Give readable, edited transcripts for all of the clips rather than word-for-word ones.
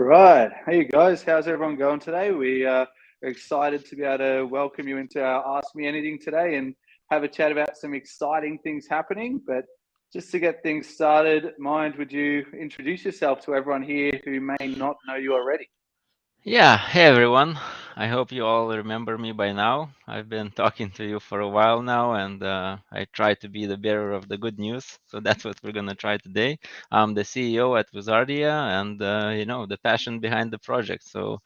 right. Hey guys, how's everyone going today? We are excited to be able to welcome you into our Ask Me Anything today and have a chat about some exciting things happening. But just to get things started, Mind, would you introduce yourself to everyone here who may not know you already? Yeah, hey everyone. I hope you all remember me by now. I've been talking to you for a while now, and I try to be the bearer of the good news. So that's what we're gonna try today. I'm the CEO at Wizardia, and the passion behind the project. So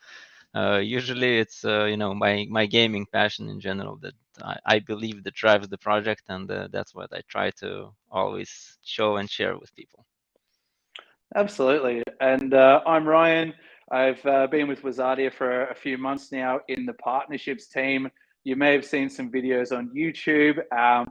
usually it's my gaming passion in general that I believe that drives the project, and that's what I try to always show and share with people. Absolutely. And I'm Ryan. I've been with Wizardia for a few months now in the partnerships team. You may have seen some videos on YouTube.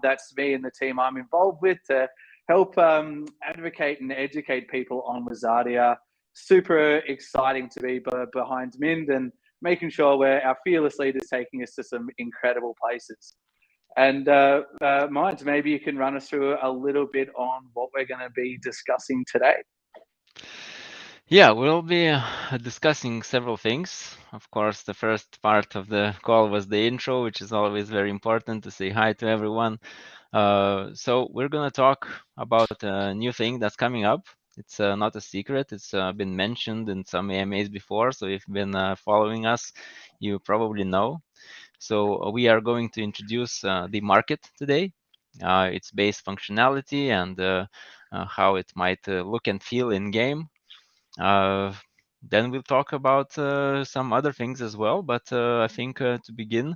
That's me and the team I'm involved with to help advocate and educate people on Wizardia. Super exciting to be behind Mind and making sure our fearless leaders taking us to some incredible places. And Mind, maybe you can run us through a little bit on what we're going to be discussing today. Yeah, we'll be discussing several things. Of course, the first part of the call was the intro, which is always very important to say hi to everyone. So we're going to talk about a new thing that's coming up. It's not a secret. It's been mentioned in some AMAs before. So if you've been following us, you probably know. So we are going to introduce the market today, its base functionality, and how it might look and feel in game. uh, then we'll talk about some other things as well. But I think to begin,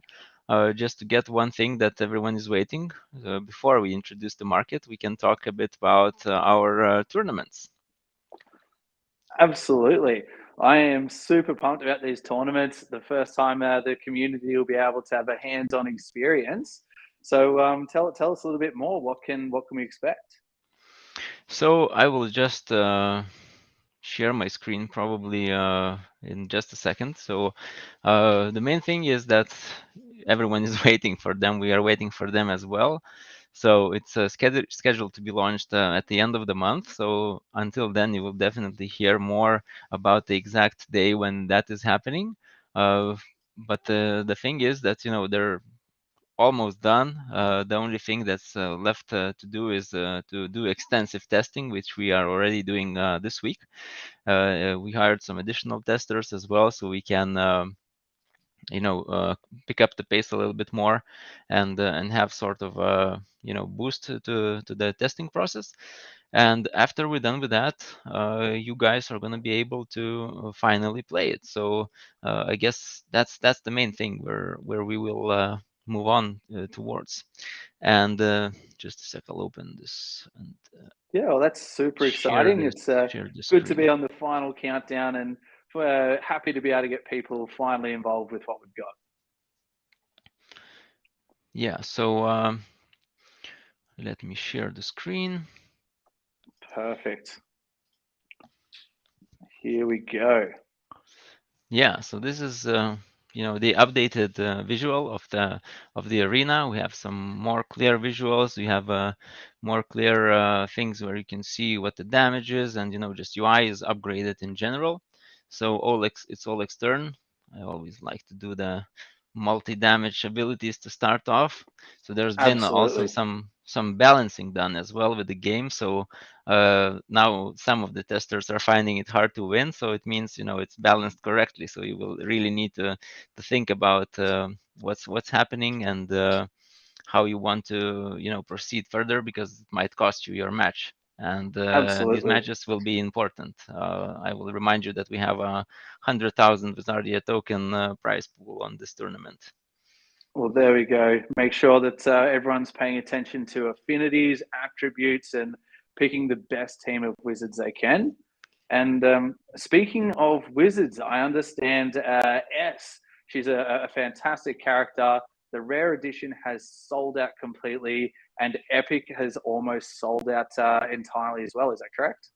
just to get one thing that everyone is waiting, before we introduce the market, we can talk a bit about our tournaments. Absolutely. I am super pumped about these tournaments. The first time the community will be able to have a hands-on experience. So tell us a little bit more. What can we expect? So I will just share my screen probably in just a second. So the main thing is that everyone is waiting for them. We are waiting for them as well. So it's scheduled to be launched at the end of the month. So until then, you will definitely hear more about the exact day when that is happening. Uh, but the thing is that they're almost done. The only thing that's left to do is to do extensive testing, which we are already doing this week. We hired some additional testers as well, so we can you know uh, pick up the pace a little bit more and have sort of a boost to the testing process. And after we're done with that, you guys are going to be able to finally play it. So I guess that's the main thing where we will move on towards. And just a sec, I'll open this and Yeah, well, that's super share exciting. the It's share the good to be screen. on the final countdown, and happy to be able to get people finally involved with what we've got. Yeah, so let me share the screen. Perfect. Here we go. Yeah, so this is the updated visual of the arena. We have some more clear visuals. We have more clear things where you can see what the damage is, and just UI is upgraded in general. So it's all external. I always like to do the multi-damage abilities to start off. So there's been also Absolutely. some balancing done as well with the game. So now some of the testers are finding it hard to win, so it means it's balanced correctly. So you will really need to think about what's happening and how you want to proceed further, because it might cost you your match. And these Absolutely. matches will be important. I will remind you that we have 100,000 Wizardia token prize pool on this tournament. Well, there we go. Make sure that everyone's paying attention to affinities, attributes, and picking the best team of wizards they can. And speaking of wizards, I understand S. She's a fantastic character. The rare edition has sold out completely, and Epic has almost sold out entirely as well. Is that correct?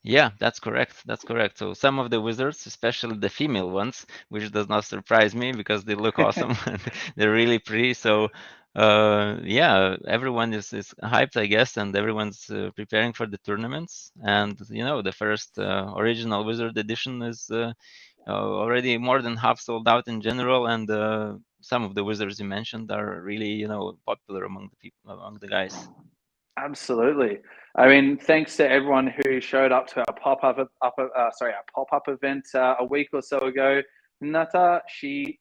Yeah, that's correct. That's correct. So some of the wizards, especially the female ones, which does not surprise me because they look awesome and they're really pretty. So Yeah, everyone is hyped, I guess, and everyone's preparing for the tournaments. And the first original Wizard edition is already more than half sold out in general, and some of the wizards you mentioned are really popular among the people, among the guys. Absolutely. I mean, thanks to everyone who showed up to our pop-up event a week or so ago. Nata, she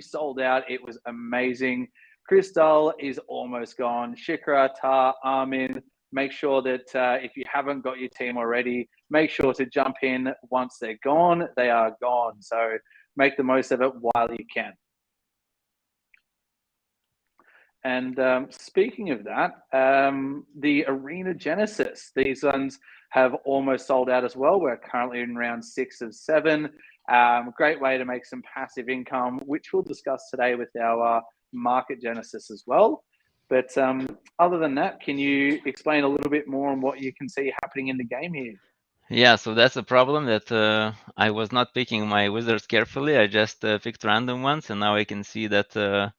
sold out. It was amazing. Crystal is almost gone. Shikra, Ta, Armin. Make sure that if you haven't got your team already, make sure to jump in once they're gone. They are gone. So make the most of it while you can. And speaking of that, the Arena Genesis, these ones have almost sold out as well. We're currently in round 6 of 7. Great way to make some passive income, which we'll discuss today with our Market Genesis as well. But other than that, can you explain a little bit more on what you can see happening in the game here? Yeah, so that's a problem that I was not picking my wizards carefully. I just picked random ones, and now I can see that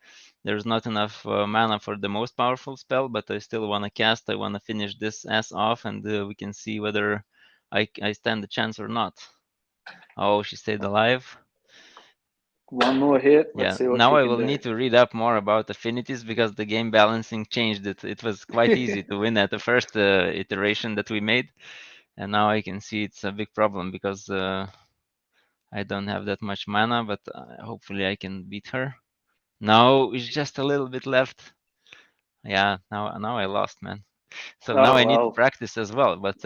there's not enough mana for the most powerful spell, but I still want to cast. I want to finish this ass off, and we can see whether I stand a chance or not. Oh, she stayed alive. One more hit. Let's Yeah, see what now she I can will do. need to read up more about affinities because the game balancing changed. It was quite easy to win at the first iteration that we made, and now I can see it's a big problem because I don't have that much mana, but hopefully I can beat her. Now it's just a little bit left. Yeah, now I lost, man. So now Oh, I need to well. practice as well. But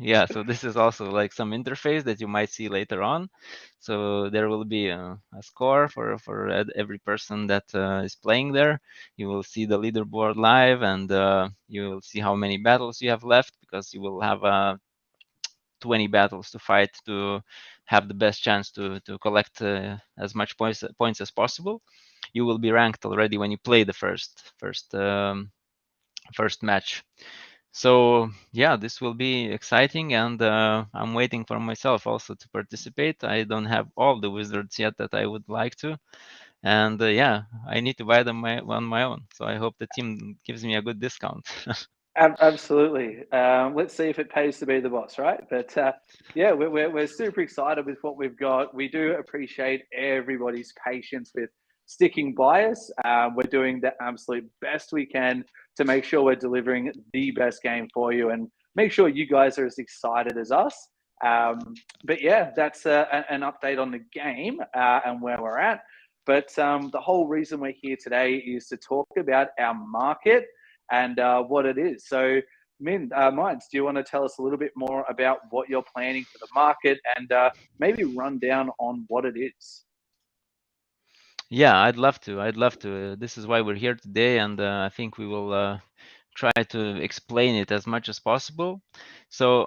yeah, so this is also like some interface that you might see later on. So there will be a score for every person that is playing there. You will see the leaderboard live, and you will see how many battles you have left because you will have 20 battles to fight to have the best chance to collect as much points as possible. You will be ranked already when you play the first match. So yeah, this will be exciting, and I'm waiting for myself also to participate. I don't have all the wizards yet that I would like to, and yeah, I need to buy them on my own. So I hope the team gives me a good discount. Absolutely. Let's see if it pays to be the boss, right? But yeah, we're super excited with what we've got. We do appreciate everybody's patience with sticking by us. We're doing the absolute best we can to make sure we're delivering the best game for you and make sure you guys are as excited as us. But yeah, that's an update on the game and where we're at. But the whole reason we're here today is to talk about our market and what it is. So, Minds, do you want to tell us a little bit more about what you're planning for the market and maybe run down on what it is? Yeah, I'd love to. I'd love to. This is why we're here today, and I think we will try to explain it as much as possible. So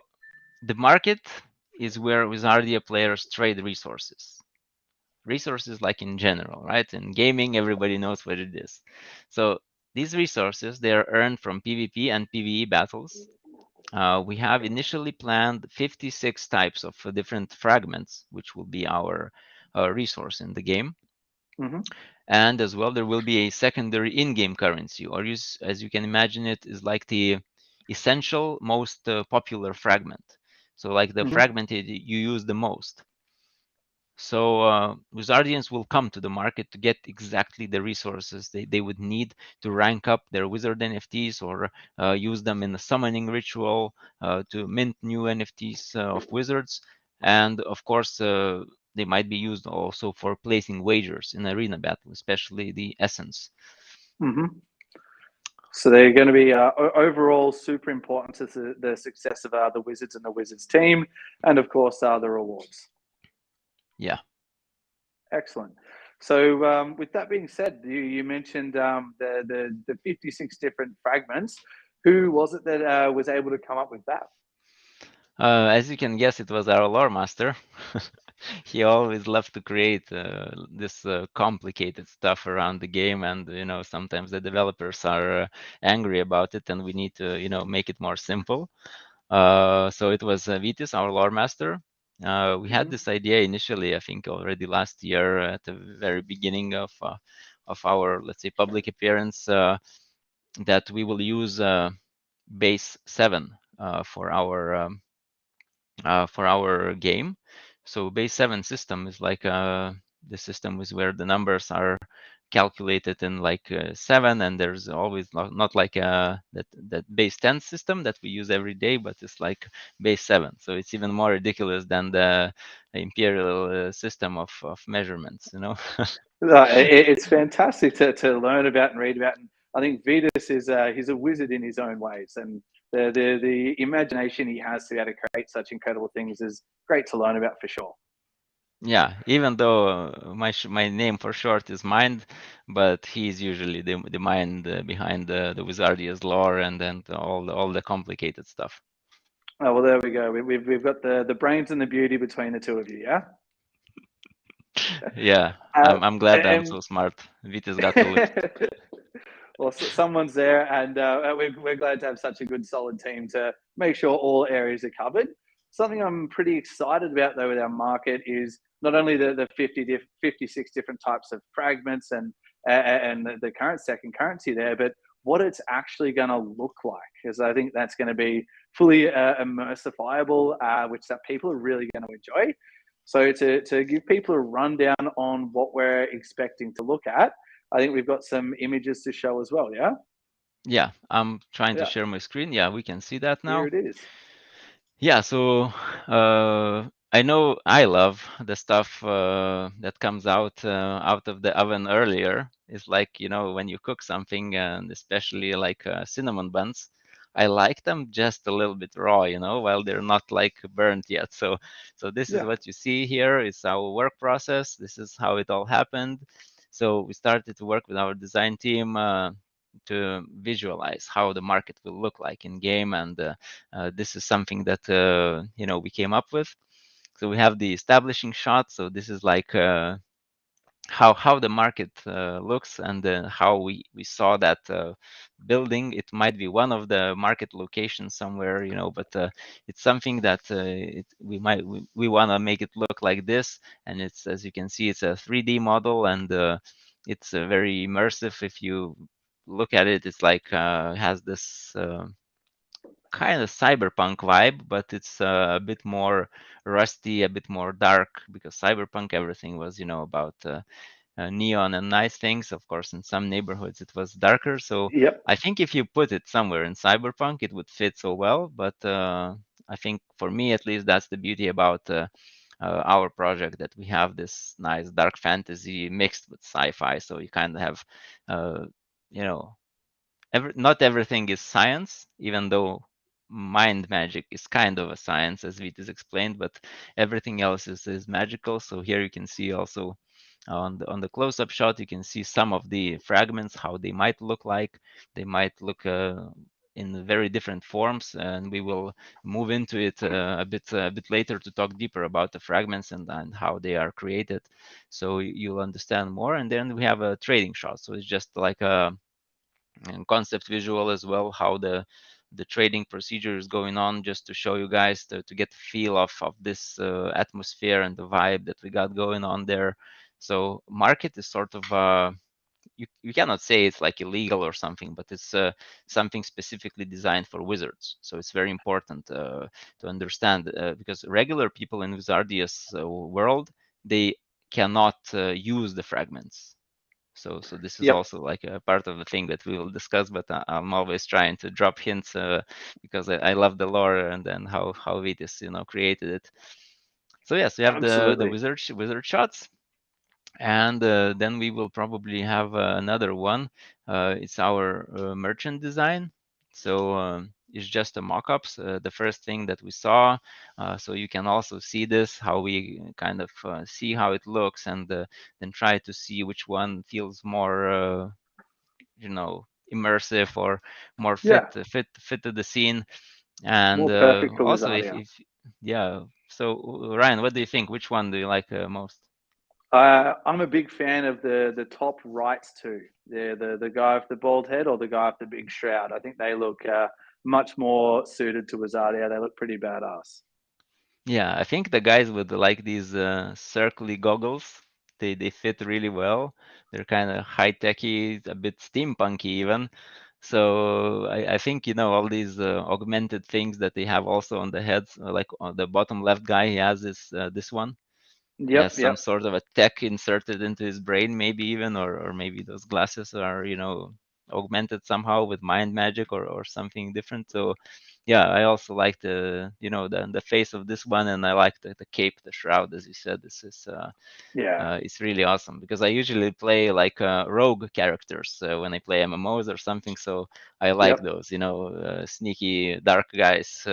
the market is where Wizardia players trade resources. Resources like in general, right? In gaming, everybody knows what it is. So these resources, they are earned from PvP and PvE battles. We have initially planned 56 types of different fragments, which will be our resource in the game. Mm-hmm. And as well, there will be a secondary in-game currency, or as you can imagine it, is like the essential, most popular fragment. So like the Mm-hmm. fragment you use the most. So Wizardians will come to the market to get exactly the resources they would need to rank up their Wizard NFTs or use them in a summoning ritual to mint new NFTs of Wizards. And of course, they might be used also for placing wagers in arena battle, especially the Essence. Mm-hmm. So they're going to be overall super important to the success of the Wizards and the Wizards team, and of course the rewards. Yeah. Excellent. So with that being said, you mentioned the 56 different fragments. Who was it that was able to come up with that? As you can guess, it was our lore master. He always loved to create this complicated stuff around the game, and sometimes the developers are angry about it, and we need to make it more simple. So it was Vitis, our lore master. We had Mm-hmm. this idea initially, I think, already last year at the very beginning of of our, let's say, public appearance, that we will use base 7 for our game. So base 7 system is like the system is where the numbers are calculated in like 7, and there's always not like that base 10 system that we use every day, but it's like base 7. So it's even more ridiculous than the imperial system of measurements, you know. It's fantastic to learn about and read about. And I think Vitas is he's a wizard in his own ways, and the imagination he has to be able to create such incredible things is great to learn about for sure. Yeah, even though my name for short is Mind, but he's usually the mind behind the Wizardia's lore and then all the complicated stuff. Oh well, there we go. We've got the brains and the beauty between the two of you, yeah. Yeah, Uh, I'm glad I'm and so smart. Vitas got the lift. well, someone's there, and we're glad to have such a good, solid team to make sure all areas are covered. Something I'm pretty excited about, though, with our market is not only the 56 different types of fragments and the current second currency there, but what it's actually going to look like, because I think that's going to be fully immersifiable, which that people are really going to enjoy. So to give people a rundown on what we're expecting to look at, I think we've got some images to show as well. Yeah. Yeah, I'm trying to Yeah. share my screen. Yeah, we can see that Here now. it is. Yeah, so I know I love the stuff that comes out of the oven earlier. It's like, you know, when you cook something, and especially like cinnamon buns, I like them just a little bit raw, you know, while they're not like burnt yet. So this is Yeah. what you see here. It's our work process. This is how it all happened. So we started to work with our design team to visualize how the market will look like in game, and this is something that you know, we came up with. So we have the establishing shot. So this is like how the market looks, and how we saw that building. It might be one of the market locations somewhere, you know, but it's something that we want to make it look like this. And it's, as you can see, it's a 3D model, and it's very immersive. If you look at it, it's like has this kind of cyberpunk vibe, but it's a bit more rusty, a bit more dark, because cyberpunk, everything was, you know, about neon and nice things. Of course, in some neighborhoods it was darker. So Yep. I think if you put it somewhere in cyberpunk, it would fit so well. But I think for me, at least, that's the beauty about our project, that we have this nice dark fantasy mixed with sci-fi. So you kind of have, you know, not everything is science, even though mind magic is kind of a science, as Vitas explained, but everything else is magical. So here you can see also on the close-up shot, you can see some of the fragments, how they might look like. They might look in very different forms, and we will move into it a bit later to talk deeper about the fragments and how they are created, so you'll understand more. And then we have a trading shot, so it's just like a and concept visual as well, how the trading procedure is going on, just to show you guys to get the feel of this atmosphere and the vibe that we got going on there. So market is sort of you cannot say it's like illegal or something, but it's something specifically designed for wizards. So it's very important to understand, because regular people in Wizardia's world, they cannot use the fragments. So this is Yep. also like a part of the thing that we will discuss, but I'm always trying to drop hints because I love the lore and then how Vitis, you know, created it. So yes, we have the Absolutely. wizard shots, and then we will probably have another one. It's our merchant design. So it's just a mock-ups, the first thing that we saw. So you can also see this, how we kind of see how it looks, and then try to see which one feels more, you know, immersive or more Yeah. fit to the scene. And More perfect for also, Wizardia. if yeah. So Ryan, what do you think? Which one do you like most? I'm a big fan of the top rights two. The guy with the bald head or the guy with the big shroud. I think they look much more suited to Wizardia. They look pretty badass. Yeah, I think the guys with like these circly goggles. They fit really well. They're kind of high-techy, a bit steampunky even. So I think, you know, all these augmented things that they have also on the heads, like on the bottom left guy, he has this one. He has Yep, some yep, sort of a tech inserted into his brain, maybe even, or maybe those glasses are, you know, augmented somehow with mind magic or something different. So yeah, I also like the, you know, the face of this one, and I like the cape, the shroud, as you said. This is yeah, it's really awesome because I usually play like rogue characters when I play MMOs or something. So I like yep, those, you know, sneaky dark guys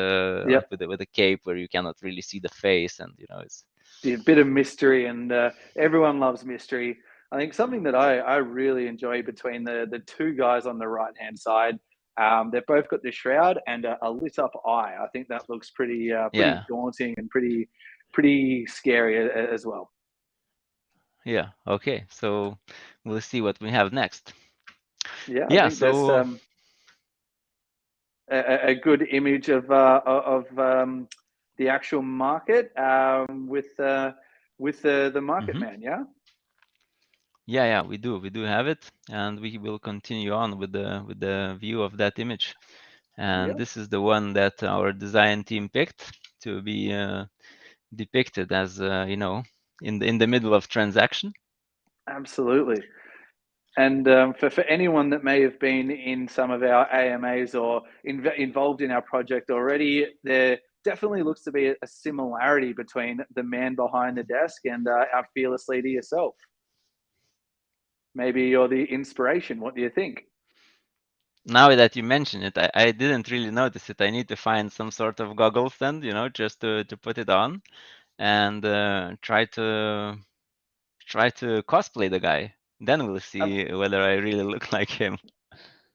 yep. with a cape where you cannot really see the face, and you know, it's A bit of mystery, and everyone loves mystery. I think something that I really enjoy between the two guys on the right hand side, they've both got the shroud and a lit up eye. I think that looks pretty yeah, daunting and pretty scary as well. yeah. Okay, so we'll see what we have next. Yeah, I Yeah, think that's so a good image of the actual market with the market mhm. man. Yeah, Yeah, we do have it, and we will continue on with the view of that image. And yeah, this is the one that our design team picked to be depicted as, you know, in the middle of transaction. absolutely. And for anyone that may have been in some of our AMAs or involved in our project already, there definitely looks to be a similarity between the man behind the desk and our fearless leader yourself. Maybe you're the inspiration. What do you think? Now that you mention it, I didn't really notice it. I need to find some sort of goggles then, you know, just to put it on and try to cosplay the guy. Then we'll see whether I really look like him.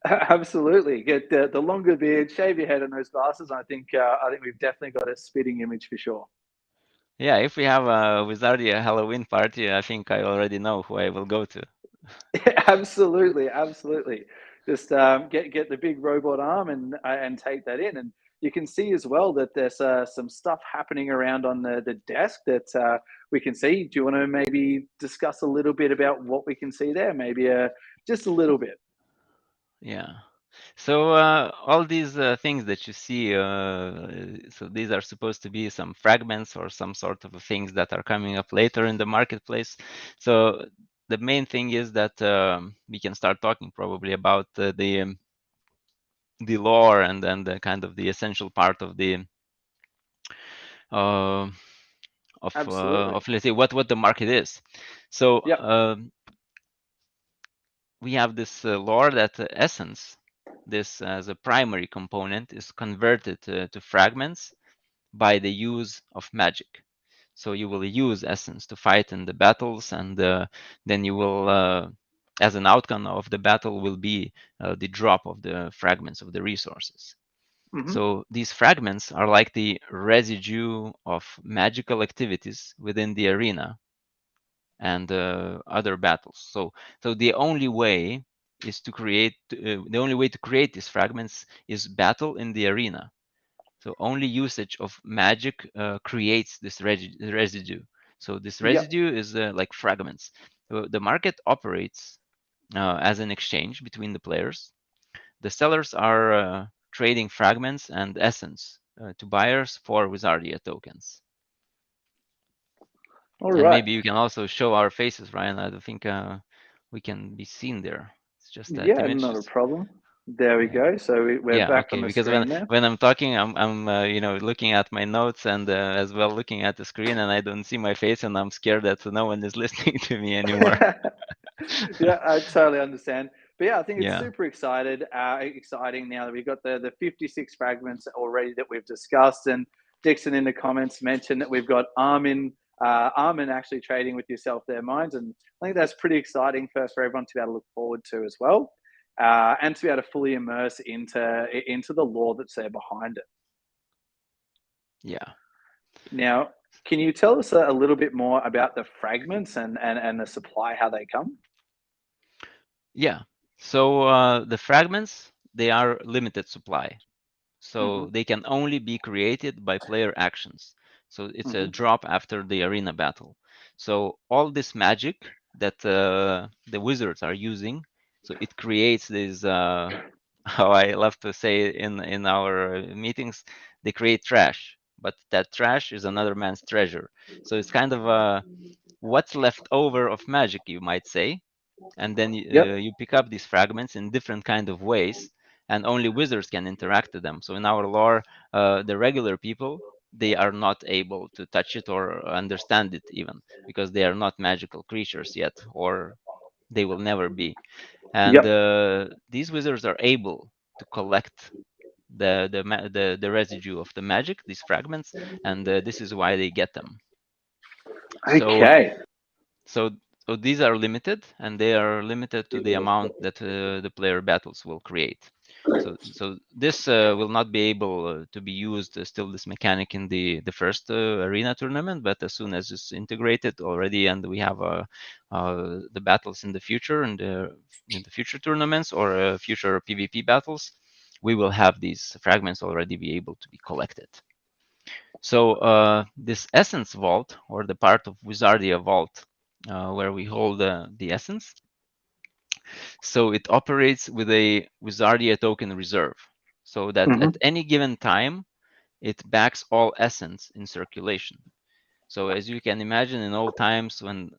Absolutely. Get the longer beard, shave your head, and those glasses. I think we've definitely got a spitting image for sure. Yeah, if we have a Wizardia Halloween party, I think I already know who I will go to. Absolutely, absolutely. Just get the big robot arm and take that in, and you can see as well that there's some stuff happening around on the desk that we can see. Do you want to maybe discuss a little bit about what we can see there? Maybe just a little bit. Yeah. So all these things that you see, so these are supposed to be some fragments or some sort of things that are coming up later in the marketplace. So the main thing is that we can start talking probably about the lore and then the kind of the essential part of the uh, Absolutely. of let's say what the market is. So Yep. we have this lore that essence, this as a primary component, is converted to fragments by the use of magic. So you will use essence to fight in the battles, and then you will, as an outcome of the battle, will be the drop of the fragments of the resources. Hmm. So these fragments are like the residue of magical activities within the arena and other battles. So the only way is to create the only way to create these fragments is battle in the arena. So only usage of magic creates this residue. So this Yep. residue is like fragments. So the market operates as an exchange between the players. The sellers are trading fragments and essence to buyers for Wizardia tokens. All And right. maybe you can also show our faces, Ryan. I don't think we can be seen there. It's just that Yeah, image. not a problem. There we Yeah. go. So we're Yeah, back on okay. the Because screen there. when I'm talking, I'm you know, looking at my notes and as well looking at the screen, and I don't see my face, and I'm scared that no one is listening to me anymore. Yeah, I totally understand. But yeah, I think it's Yeah. super exciting now that we've got the 56 fragments already that we've discussed. And Dixon in the comments mentioned that we've got Armin actually trading with yourself there, Minds. And I think that's pretty exciting first for everyone to be able to look forward to as well. And to be able to fully immerse into the lore that's there behind it. Yeah. Now, can you tell us a little bit more about the fragments and the supply, how they come? Yeah. So the fragments, they are limited supply. Hmm. So they can only be created by player actions. So it's a Hmm. drop after the arena battle. So all this magic that the wizards are using, so it creates this. How I love to say in our meetings, they create trash, but that trash is another man's treasure. So it's kind of what's left over of magic, you might say, and then Yep. you pick up these fragments in different kind of ways, and only wizards can interact with them. So in our lore, the regular people, they are not able to touch it or understand it even, because they are not magical creatures yet, or they will never be. And Yep. these wizards are able to collect the residue of the magic, these fragments, and this is why they get them. So Okay. so so these are limited, and they are limited to the amount that the player battles will create. So this will not be able to be used still, this mechanic, in the first arena tournament, but as soon as it's integrated already and we have the battles in the future and in the future tournaments or future PvP battles, we will have these fragments already be able to be collected. So this essence vault, or the part of Wizardia vault where we hold the essence, so it operates with a Wizardia token reserve, so that Hmm. at any given time, it backs all essence in circulation. So as you can imagine, in old times, when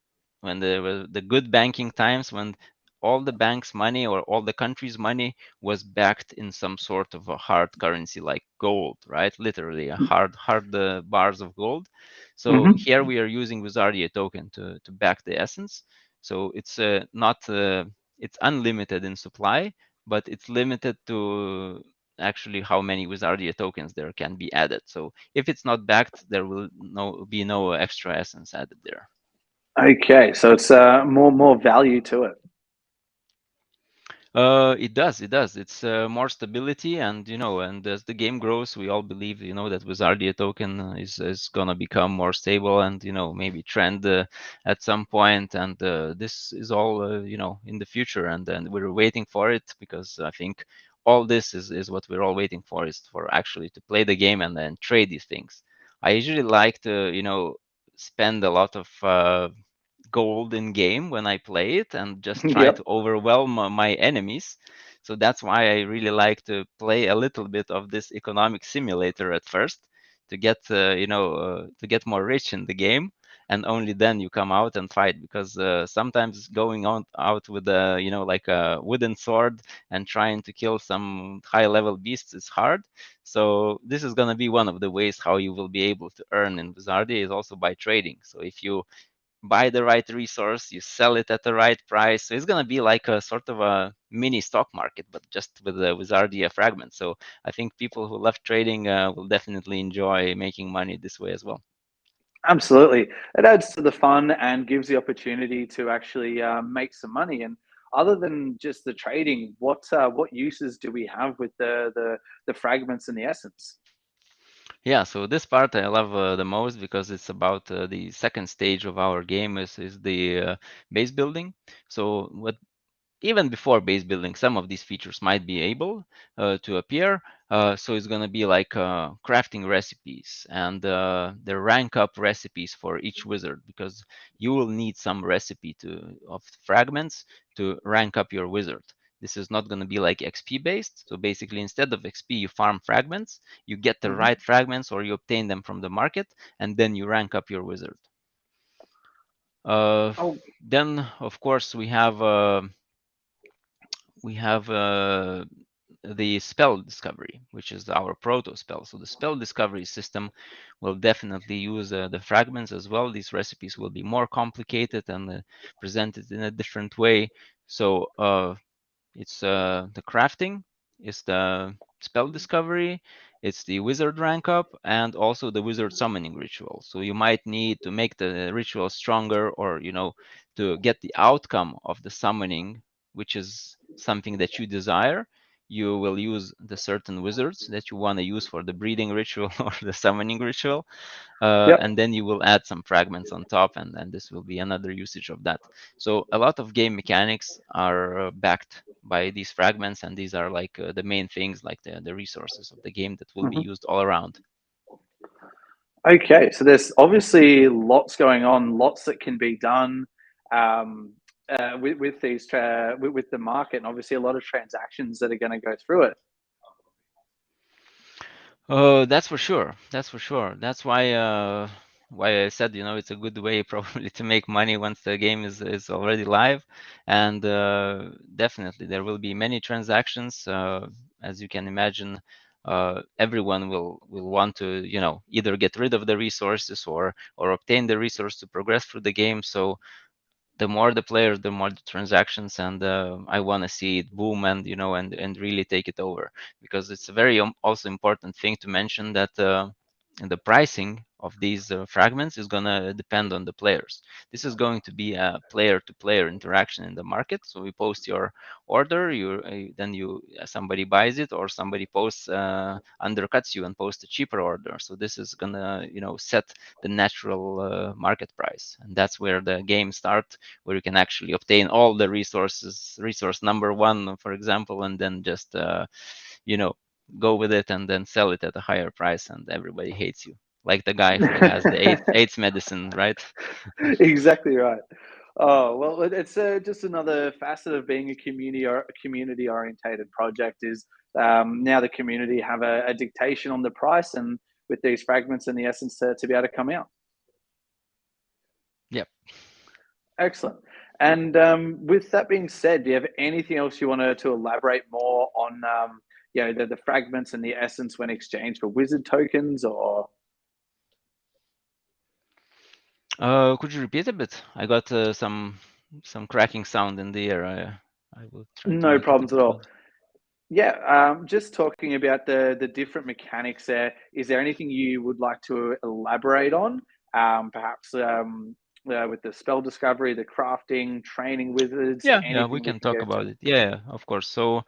there were the good banking times, when all the bank's money or all the country's money was backed in some sort of a hard currency like gold, right? Literally a hard bars of gold. So Hmm. here we are using Wizardia token to back the essence. So it's not it's unlimited in supply, but it's limited to actually how many Wizardia tokens there can be added. So if it's not backed, there will be no extra essence added there. Okay. So it's more value to it. It does. It does. It's more stability, and and as the game grows, we all believe, that Wizardia token is gonna become more stable, and maybe trend at some point, and this is all in the future, and then we're waiting for it, because I think all this is what we're all waiting for, is for actually to play the game and then trade these things. I usually like to spend a lot of gold in game when I play it and just try to Yep. overwhelm my enemies. So that's why I really like to play a little bit of this economic simulator at first to get to get more rich in the game, and only then you come out and fight, because sometimes going on out with a like a wooden sword and trying to kill some high level beasts is hard. So this is going to be one of the ways how you will be able to earn in Wizardia, is also by trading. So if you buy the right resource, you sell it at the right price. So it's going to be like a sort of a mini stock market, but just with the Wizardia fragment. So I think people who love trading will definitely enjoy making money this way as well. Absolutely. It adds to the fun and gives the opportunity to actually make some money. And other than just the trading, what uses do we have with the fragments and the essence? Yeah, so this part I love the most, because it's about the second stage of our game, is the base building. So what even before base building, some of these features might be able to appear. So it's going to be like crafting recipes and the rank up recipes for each wizard, because you will need some recipe of fragments to rank up your wizard. This is not going to be like XP based. So basically, instead of XP, you farm fragments, you get the Hmm. right fragments or you obtain them from the market, and then you rank up your wizard. Uh, Oh, then, of course, we have the spell discovery, which is our proto spell. So the spell discovery system will definitely use the fragments as well. These recipes will be more complicated and presented in a different way. So it's the crafting, it's the spell discovery, it's the wizard rank up, and also the wizard summoning ritual. So you might need to make the ritual stronger, or to get the outcome of the summoning, which is something that you desire. You will use the certain wizards that you want to use for the breeding ritual or the summoning ritual, and yep. then you will add some fragments on top, and this will be another usage of that. So a lot of game mechanics are backed by these fragments, and these are like the main things, like the resources of the game that will be Hmm. used all around. Okay, so there's obviously lots going on, lots that can be done with these with the market, and obviously a lot of transactions that are going to go through it. Oh, that's for sure. That's for sure. That's why I said, it's a good way probably to make money once the game is already live. And definitely there will be many transactions. As you can imagine, everyone will want to, either get rid of the resources or obtain the resource to progress through the game. So the more the players, the more the transactions, and I want to see it boom and and really take it over, because it's a very also important thing to mention that the pricing of these fragments is going to depend on the players. This is going to be a player-to-player interaction in the market. So you post your order, then somebody buys it, or somebody posts undercuts you and posts a cheaper order. So this is going to set the natural market price, and that's where the game starts, where you can actually obtain all the resources, resource number one, for example, and then just you know go with it and then sell it at a higher price, and everybody hates you, like the guy who has the AIDS medicine, right? Exactly right. Oh well, it's just another facet of being a community orientated project. Is now the community have a dictation on the price, and with these fragments and the essence to be able to come out. Yep. Excellent. And with that being said, do you have anything else you want to elaborate more on? The fragments and the essence when exchanged for wizard tokens, or Could you repeat a bit? I got some cracking sound in the air. I will try to no make it a problems at bit all? louder. Yeah, just talking about the different mechanics there. Is there anything you would like to elaborate on? Perhaps with the spell discovery, the crafting, training wizards, Yeah, we anything we can can talk go to. about it. Yeah, of course. So,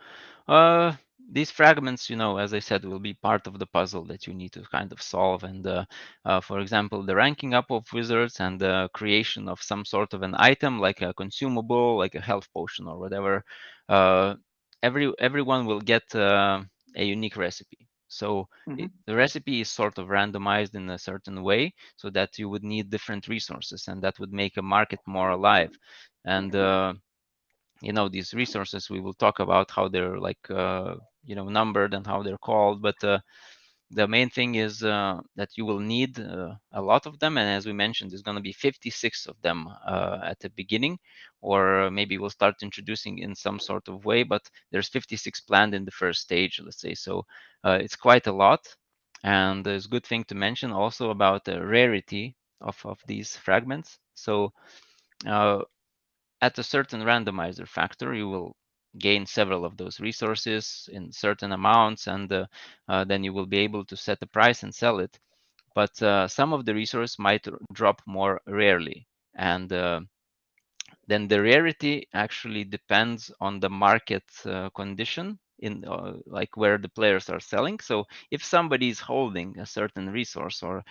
uh, these fragments, as I said, will be part of the puzzle that you need to kind of solve. And for example, the ranking up of wizards and the creation of some sort of an item, like a consumable, like a health potion or whatever. Uh, everyone will get a unique recipe. So Hmm. the recipe is sort of randomized in a certain way, so that you would need different resources, and that would make a market more alive. And these resources, we will talk about how they're like numbered and how they're called, but the main thing is that you will need a lot of them, and as we mentioned, there's going to be 56 of them at the beginning, or maybe we'll start introducing in some sort of way, but there's 56 planned in the first stage, let's say. So it's quite a lot. And there's a good thing to mention also about the rarity of these fragments. So uh, at a certain randomizer factor, you will gain several of those resources in certain amounts, and then you will be able to set a price and sell it. But some of the resources might drop more rarely, and then the rarity actually depends on the market condition in like where the players are selling. So if somebody is holding a certain resource, or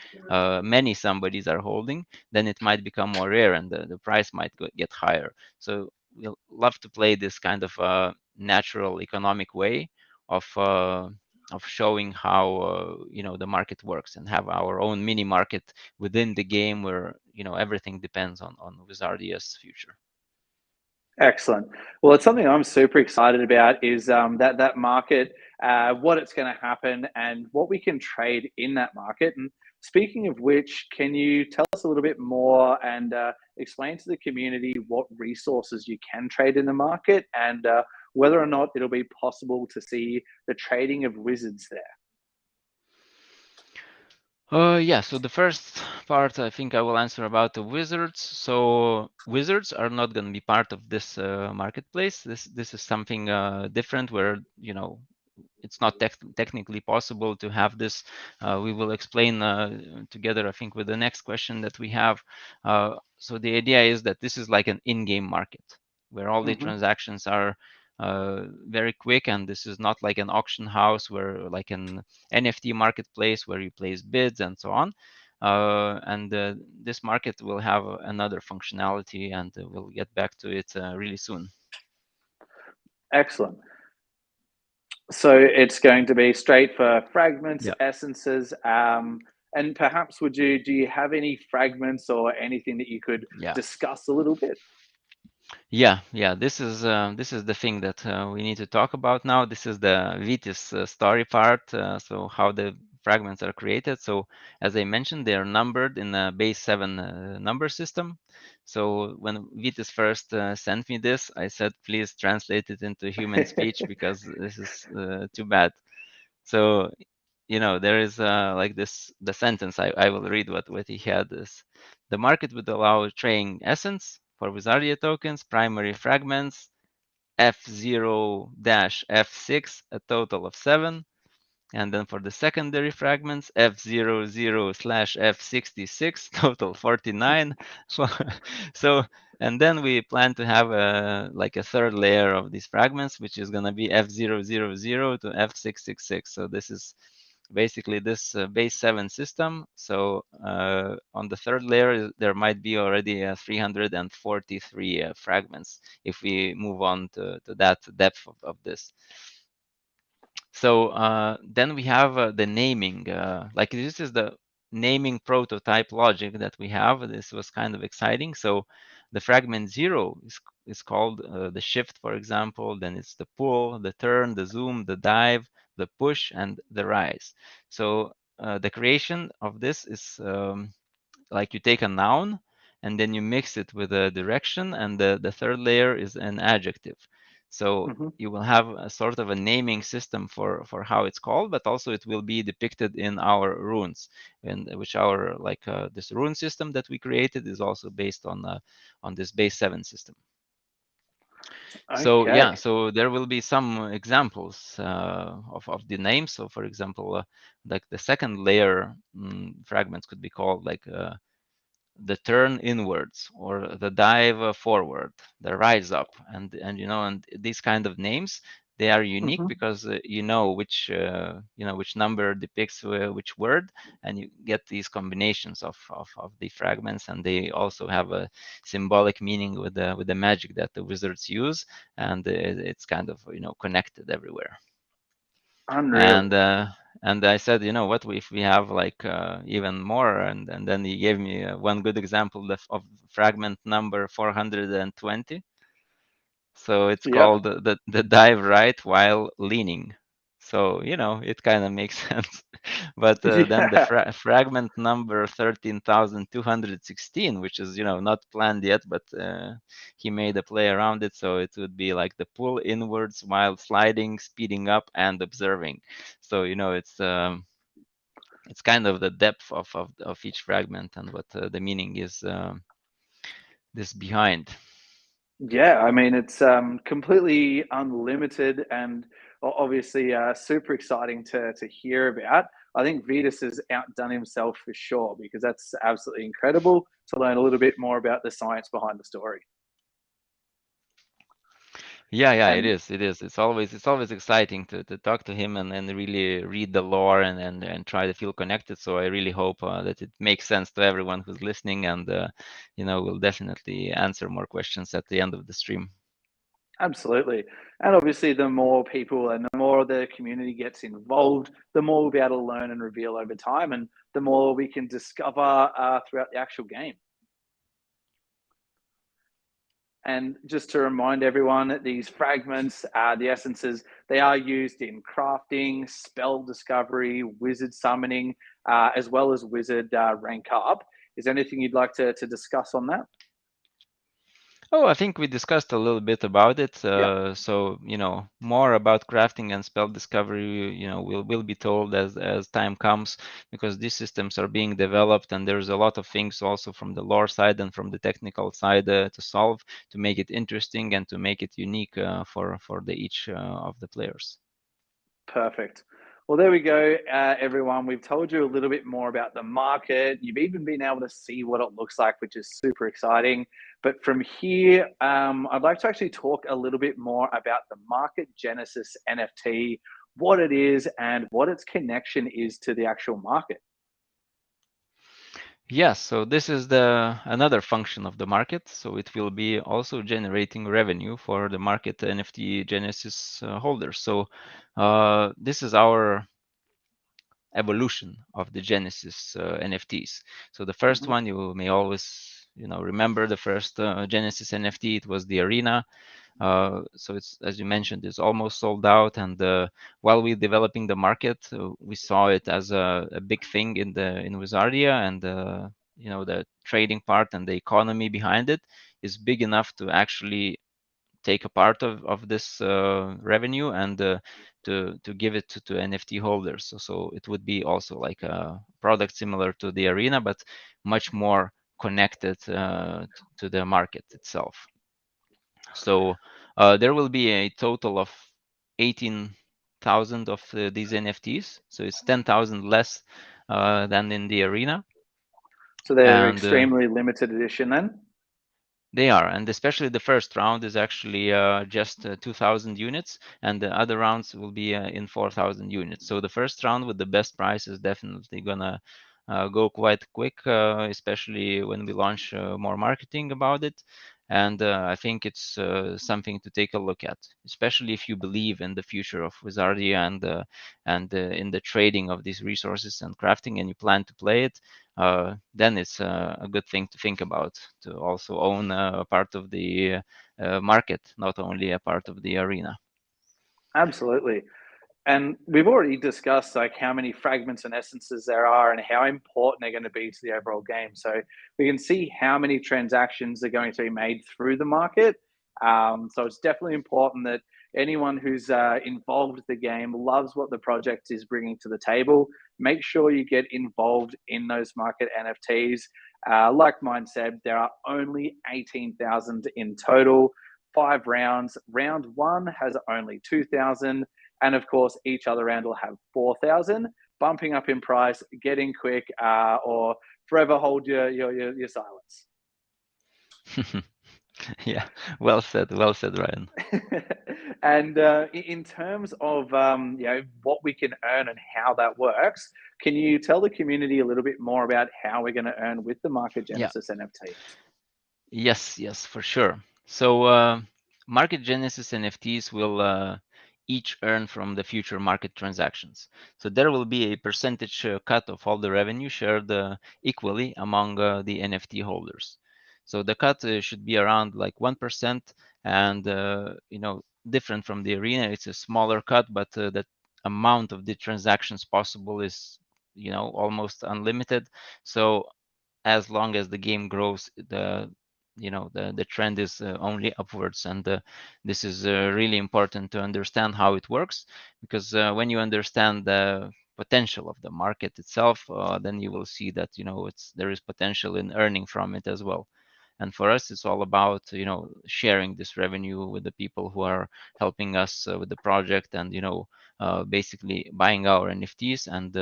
many somebodies are holding, then it might become more rare, and the price might get higher. So we'll love to play this kind of natural economic way of showing how the market works, and have our own mini market within the game, where everything depends on Wizardia's future. Excellent. Well, it's something I'm super excited about. Is that market, what it's going to happen, and what we can trade in that market. And speaking of which, can you tell us a little bit more and explain to the community what resources you can trade in the market, and whether or not it'll be possible to see the trading of wizards there? Yeah, so the first part, I think I will answer about the wizards. So wizards are not going to be part of this marketplace. This is something different, where it's not technically possible to have this. We will explain together, I think, with the next question that we have. So the idea is that this is like an in-game market, where all the Hmm. transactions are very quick, and this is not like an auction house, where like an NFT marketplace where you place bids and so on. And this market will have another functionality, and we'll get back to it really soon. Excellent. So it's going to be straight for fragments, Yeah. essences. And perhaps do you have any fragments or anything that you could Yeah. discuss a little bit? Yeah. This is the thing that we need to talk about now. This is the Vitis story part. So how the fragments are created. So as I mentioned, they are numbered in a base 7 number system. So when Vitis first sent me this, I said, please translate it into human speech because this is too bad. So there is like the sentence I will read what he had is the market would allow trading essence for Wizardia tokens, primary fragments, F0-F6, a total of 7. And then for the secondary fragments, F00/F66, total 49. So, and then we plan to have like a third layer of these fragments, which is going to be F000 to F666. So this is basically this base 7 system. So on the third layer, there might be already 343 fragments if we move on to that depth of this. So then we have the naming. Like this is the naming prototype logic that we have. This was kind of exciting. So the fragment 0 is called the shift, for example. Then it's the pull, the turn, the zoom, the dive, the push, and the rise. So the creation of this is like you take a noun and then you mix it with a direction, and the third layer is an adjective. So Mm-hmm. you will have a sort of a naming system for how it's called, but also it will be depicted in our runes, and which our like this rune system that we created is also based on this base 7 system. So Okay. yeah, so there will be some examples of the names. So for example, like the second layer fragments could be called like the turn inwards or the dive forward, the rise up, and these kind of names, they are unique Mm-hmm. because which number depicts which word, and you get these combinations of the fragments, and they also have a symbolic meaning with the magic that the wizards use, and it's kind of connected everywhere. Unreal. And I said, what if we have like even more? And then he gave me one good example of fragment number 420. So it's Yep. called the dive right while leaning. So it kind of makes sense. But then the Yeah. fragment number 13,216, which is not planned yet, but he made a play around it. So it would be like the pull inwards while sliding, speeding up, and observing. So it's kind of the depth of each fragment and what the meaning is this behind. Yeah, I mean, it's completely unlimited and obviously super exciting to hear about. I think Vitas has outdone himself for sure because that's absolutely incredible to learn a little bit more about the science behind the story. Yeah, it And is. It is. It's always exciting to talk to him and really read the lore and try to feel connected. So I really hope that it makes sense to everyone who's listening, and we'll definitely answer more questions at the end of the stream. absolutely. And obviously, the more people and the more the community gets involved, the more we'll be able to learn and reveal over time, and the more we can discover throughout the actual game. And just to remind everyone, these fragments, the essences, they are used in crafting, spell discovery, wizard summoning, as well as wizard rank up. Is there anything you'd like to discuss on that? Oh, I think we discussed a little bit about it. Yep. So more about crafting and spell discovery, will be told as time comes, because these systems are being developed, and there's a lot of things also from the lore side and from the technical side to solve to make it interesting and to make it unique for the each of the players. Perfect. Well, there we go, everyone. We've told you a little bit more about the market. You've even been able to see what it looks like, which is super exciting. But from here, I'd like to actually talk a little bit more about the market Genesis NFT, what it is, and what its connection is to the actual market. Yes, so this is the another function of the market. So it will be also generating revenue for the market NFT Genesis holders. So this is our evolution of the Genesis NFTs. So the first one, you may always remember the first Genesis NFT. It was the arena. So it's, as you mentioned, it's almost sold out. And while we're developing the market, we saw it as a big thing in Wizardia, and the trading part and the economy behind it is big enough to actually take a part of this revenue and to give it to NFT holders. So it would be also like a product similar to the arena, but much more connected to the market itself. So there will be a total of 18,000 of these NFTs. So it's 10,000 less than in the arena. So they're And extremely limited edition then? they are, and especially the first round is actually just 2,000 units, and the other rounds will be in 4,000 units. So the first round with the best price is definitely gonna go quite quick, especially when we launch more marketing about it. And I think it's something to take a look at, especially if you believe in the future of Wizardia and in the trading of these resources and crafting, and you plan to play it. Then it's a good thing to think about, to also own a part of the market, not only a part of the arena. Absolutely. And we've already discussed like how many fragments and essences there are and how important they're going to be to the overall game. So we can see how many transactions are going to be made through the market. So it's definitely important that anyone who's involved with the game loves what the project is bringing to the table. Make sure you get involved in those market NFTs. Like mine said, there are only 18,000 in total. 5 rounds. Round one has only 2,000. And of course, each other round will have 4,000, bumping up in price, getting quick, or forever hold your silence. Yeah, well said, Ryan. And in terms of what we can earn and how that works, can you tell the community a little bit more about how we're going to earn with the Market Yeah. Genesis NFT? Yes, for sure. So Market Genesis NFTs will each earn from the future market transactions. So there will be a percentage cut of all the revenue shared equally among the NFT holders. So the cut should be around like 1%, and different from the arena. It's a smaller cut, but the amount of the transactions possible is almost unlimited. So as long as the game grows, the trend is only upwards. And this is really important to understand how it works, because when you understand the potential of the market itself, then you will see that there is potential in earning from it as well. And for us, it's all about sharing this revenue with the people who are helping us with the project, and basically buying our NFTs. And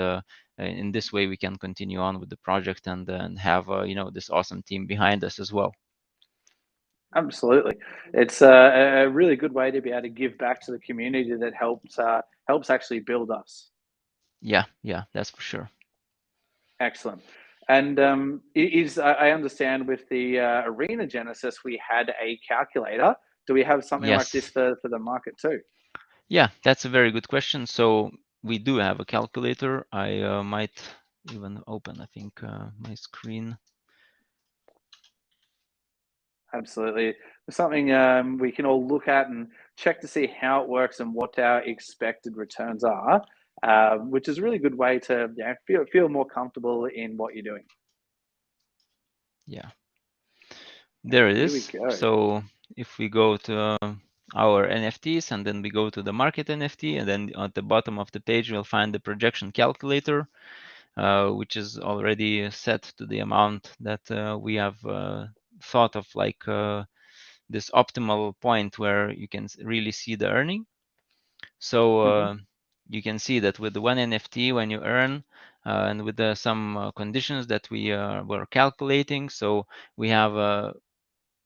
in this way, we can continue on with the project and have this awesome team behind us as well. Absolutely, it's a really good way to be able to give back to the community that helps actually build us. Yeah, that's for sure. Excellent. And I understand with the Arena Genesis, we had a calculator. Do we have something like this Yes. for the market too? Yeah, that's a very good question. So we do have a calculator. I might even open, I think, my screen. Absolutely. Something we can all look at and check to see how it works and what our expected returns are, which is a really good way to feel more comfortable in what you're doing. Yeah, there it Here we is. go. So if we go to our NFTs, and then we go to the market NFT, and then at the bottom of the page, we'll find the projection calculator, which is already set to the amount that we have thought of, like this optimal point where you can really see the earning. So you can see that with the one NFT, when you earn, and with some conditions that we were calculating, so we have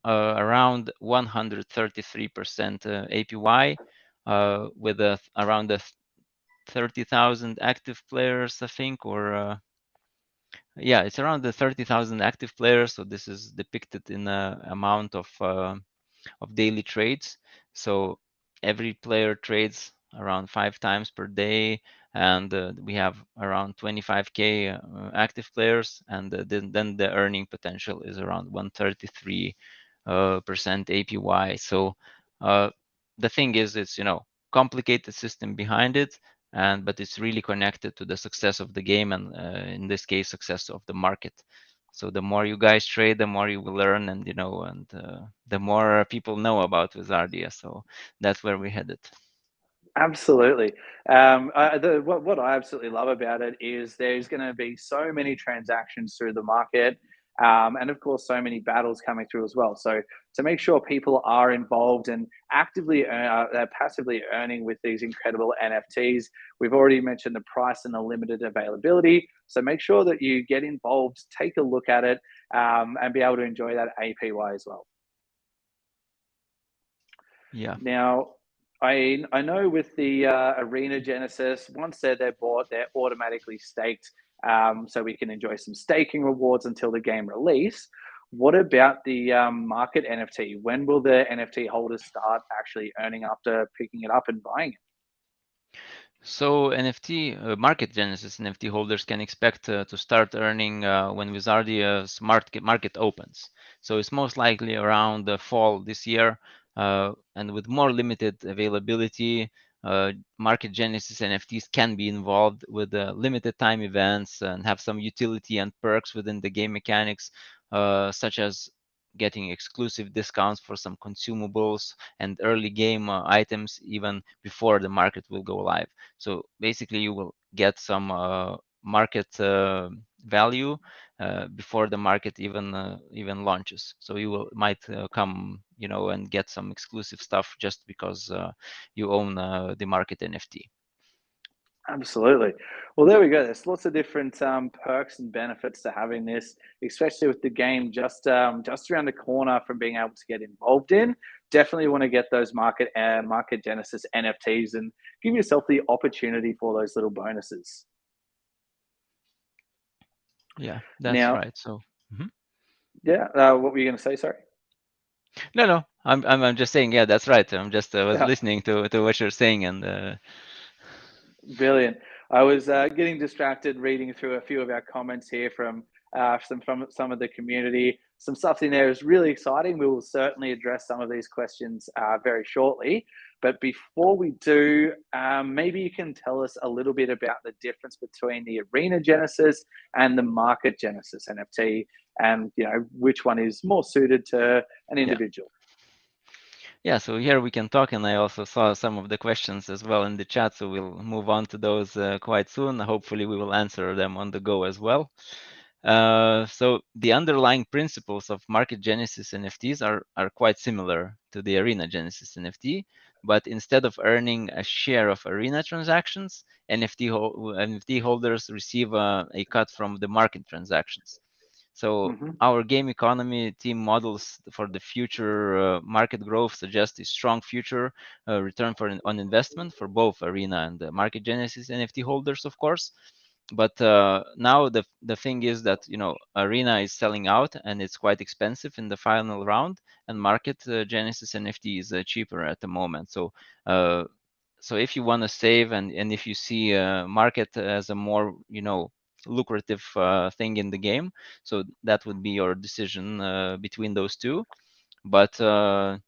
around 133% APY, with around 30,000 active players, I think, or yeah, it's around the 30,000 active players. So this is depicted in a amount of daily trades. So every player trades around 5 times per day, and we have around 25K active players, and then the earning potential is around 133% APY. So the thing is, it's complicated system behind it, but it's really connected to the success of the game, and in this case, success of the market. So the more you guys trade, the more you will learn, and the more people know about Wizardia. So that's where we headed. Absolutely. What I absolutely love about it is there's going to be so many transactions through the market, and of course, so many battles coming through as well. So to make sure people are involved and actively, passively earning with these incredible NFTs, we've already mentioned the price and the limited availability. So make sure that you get involved, take a look at it, and be able to enjoy that APY as well. Yeah. Now, I know with the Arena Genesis, once they're bought, they're automatically staked, so we can enjoy some staking rewards until the game release. What about the market NFT? When will the NFT holders start actually earning after picking it up and buying it? So NFT market Genesis NFT holders can expect to start earning when Wizardia's market opens. So it's most likely around the fall this year, and with more limited availability, market Genesis NFTs can be involved with limited time events and have some utility and perks within the game mechanics, such as getting exclusive discounts for some consumables and early game items even before the market will go live. So basically, you will get some market value before the market even launches. So you might come, and get some exclusive stuff just because you own the market NFT. Absolutely. Well, there we go. There's lots of different perks and benefits to having this, especially with the game just around the corner from being able to get involved in. Definitely want to get those market Genesis NFTs and give yourself the opportunity for those little bonuses. Yeah, that's Now, right. So. Mhm. yeah, what were you going to say? Sorry. No, I'm just saying. Yeah, that's right. I'm just was Yeah. listening to what you're saying, and Brilliant. I was getting distracted reading through a few of our comments here from some of the community. Some stuff in there is really exciting. We will certainly address some of these questions very shortly. But before we do, maybe you can tell us a little bit about the difference between the Arena Genesis and the Market Genesis NFT, and which one is more suited to an yeah. individual. Yeah, so here we can talk, and I also saw some of the questions as well in the chat, so we'll move on to those quite soon. Hopefully, we will answer them on the go as well. So the underlying principles of market Genesis NFTs are quite similar to the Arena Genesis NFT, but instead of earning a share of Arena transactions, NFT holders receive a cut from the market transactions. So Hmm. our game economy team models for the future market growth suggest a strong future return on investment for both Arena and the Market Genesis NFT holders, of course. But now the thing is that Arena is selling out and it's quite expensive in the final round, and Market Genesis NFT is cheaper at the moment. So if you want to save, and if you see Market as a more lucrative thing in the game, so that would be your decision between those two. But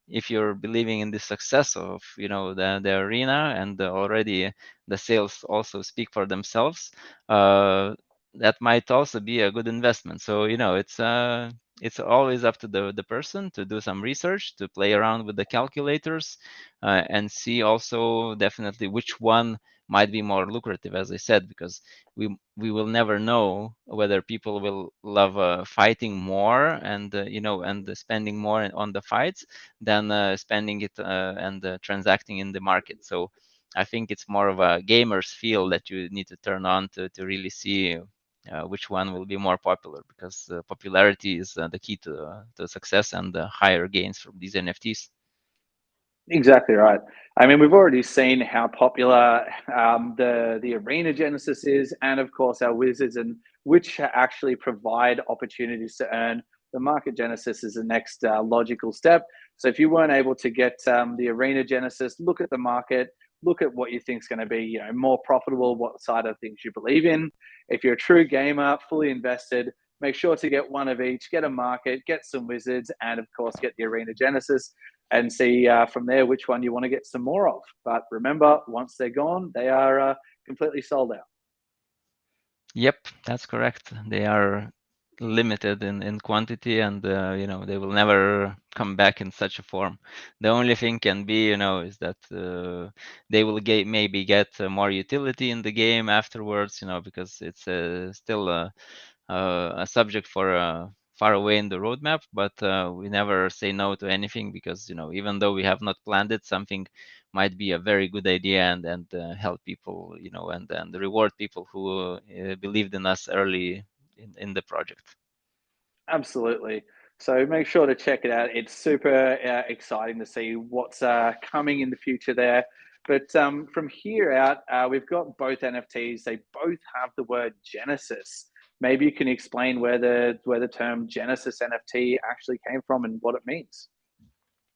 if you're believing in the success of the arena, and already the sales also speak for themselves, that might also be a good investment. So it's always up to the person to do some research, to play around with the calculators, and see also definitely which one might be more lucrative, as I said, because we will never know whether people will love fighting more, and and spending more on the fights than spending it and transacting in the market. So I think it's more of a gamer's feel that you need to turn on to really see which one will be more popular, because popularity is the key to success and the higher gains from these NFTs. Exactly right. I mean, we've already seen how popular the Arena Genesis is, and of course our Wizards, and which actually provide opportunities to earn. The Market Genesis is the next logical step. So if you weren't able to get the Arena Genesis, look at the market, look at what you think is going to be, more profitable, what side of things you believe in. If you're a true gamer, fully invested, make sure to get one of each, get a market, get some wizards, and of course get the Arena Genesis, and see from there which one you want to get some more of. But remember, once they're gone, they are completely sold out. Yep, that's correct. They are limited in quantity, and they will never come back in such a form. The only thing can be, is that they will maybe get more utility in the game afterwards, because it's still a subject for far away in the roadmap, but we never say no to anything, because even though we have not planned it, something might be a very good idea and help people, and reward people who believed in us early in the project. Absolutely. So make sure to check it out. It's super exciting to see what's coming in the future there. But from here out, we've got both NFTs. They both have the word Genesis. Maybe you can explain where the term Genesis NFT actually came from and what it means.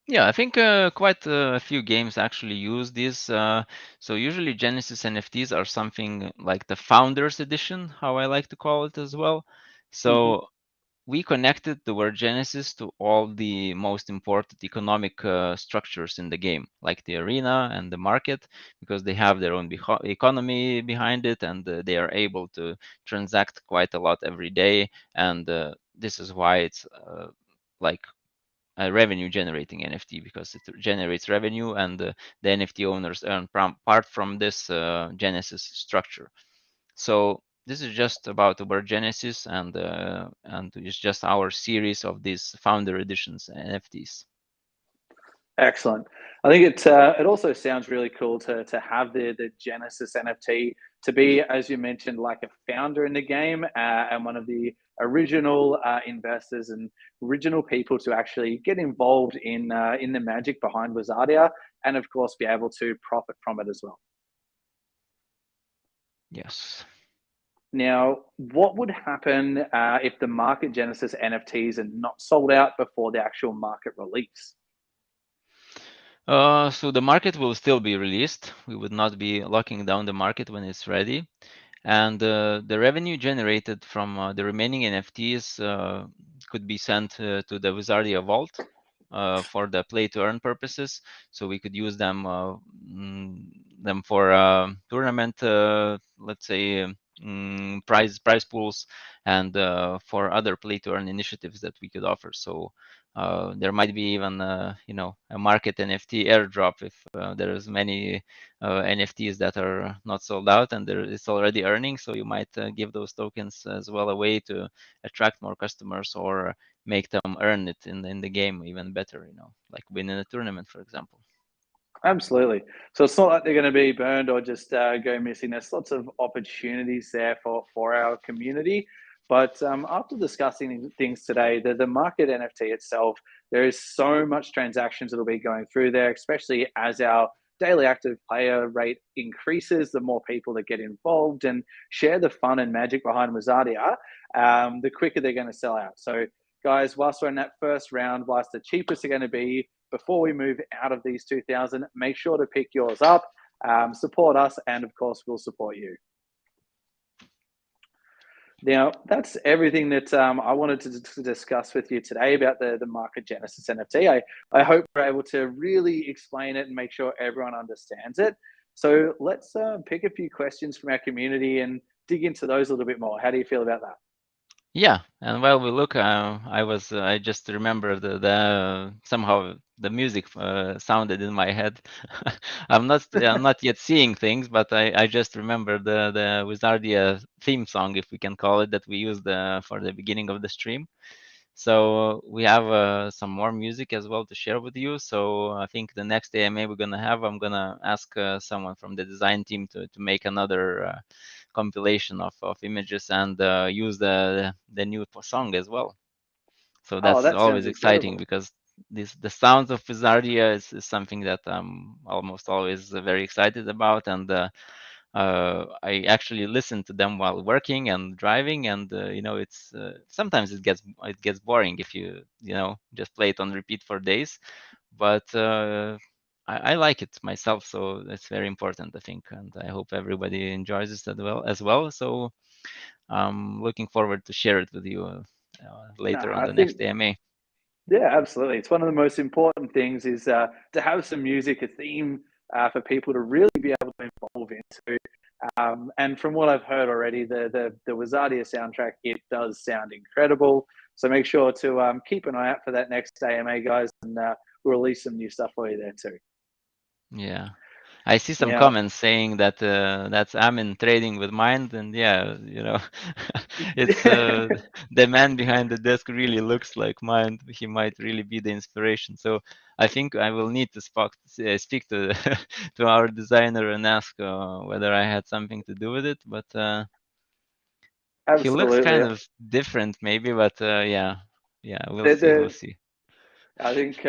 Yeah, I think quite a few games actually use this. So usually Genesis NFTs are something like the Founders Edition, how I like to call it as well. Mm-hmm. So we connected the word Genesis to all the most important economic structures in the game, like the arena and the market, because they have their own economy behind it, and they are able to transact quite a lot every day. And this is why it's like a revenue generating NFT, because it generates revenue, and the NFT owners earn part from this Genesis structure. So this is just about the word Genesis, and it's just our series of these founder editions NFTs. Excellent. I think it also sounds really cool to have the Genesis NFT to be, as you mentioned, like a founder in the game and one of the original investors and original people to actually get involved in the magic behind Wizardia, and of course be able to profit from it as well. Yes. Now, what would happen if the market Genesis NFTs are not sold out before the actual market release? So the market will still be released. We would not be locking down the market when it's ready. And the revenue generated from the remaining NFTs could be sent to the Wizardia Vault for the play-to-earn purposes. So we could use them for tournament, let's say, prize pools, and for other play-to-earn initiatives that we could offer. So there might be even a market NFT airdrop if there is many NFTs that are not sold out and it's already earning. So you might give those tokens as well away to attract more customers, or make them earn it in the game even better, like win in a tournament, for example. Absolutely. So it's not like they're going to be burned or just go missing. There's lots of opportunities there for our community. But after discussing things today, the market NFT itself, there is so much transactions that'll be going through there, especially as our daily active player rate increases, the more people that get involved and share the fun and magic behind Wizardia, the quicker they're going to sell out. So guys, whilst we're in that first round, whilst the cheapest are going to be, before we move out of these 2000, make sure to pick yours up, support us, and of course, we'll support you. Now, that's everything that I wanted to discuss with you today about the Market Genesis NFT. I hope we're able to really explain it and make sure everyone understands it. So let's pick a few questions from our community and dig into those a little bit more. How do you feel about that? Yeah, and while we look, I just remember the somehow the music sounded in my head. I'm not yet seeing things, but I just remember the Wizardia theme song, if we can call it, that we used for the beginning of the stream. So we have some more music as well to share with you. So I think the next AMA I'm gonna ask someone from the design team to make another compilation of images, and use the new song as well. So Oh, that's that always sounds exciting, incredible. because the sounds of Wizardia is something that I'm almost always very excited about, and I actually listen to them while working and driving, and it's sometimes it gets boring if you just play it on repeat for days. But I like it myself, so it's very important, I think, and I hope everybody enjoys this as well. So I'm looking forward to share it with you later on I the think, next AMA. yeah, absolutely. It's one of the most important things is to have some music, a theme for people to really be able to involve into. And from what I've heard already, the Wizardia soundtrack, it does sound incredible. So make sure to keep an eye out for that next AMA, guys, and we'll release some new stuff for you there too. Yeah. I see some Now, comments saying that that's Amin trading with Mind, and yeah, it's the man behind the desk really looks like Mind. He might really be the inspiration. So I think I will need to speak to to our designer and ask whether I had something to do with it. But he looks absolutely. kind of different, maybe. But yeah, we'll The, see. We'll the, see. I think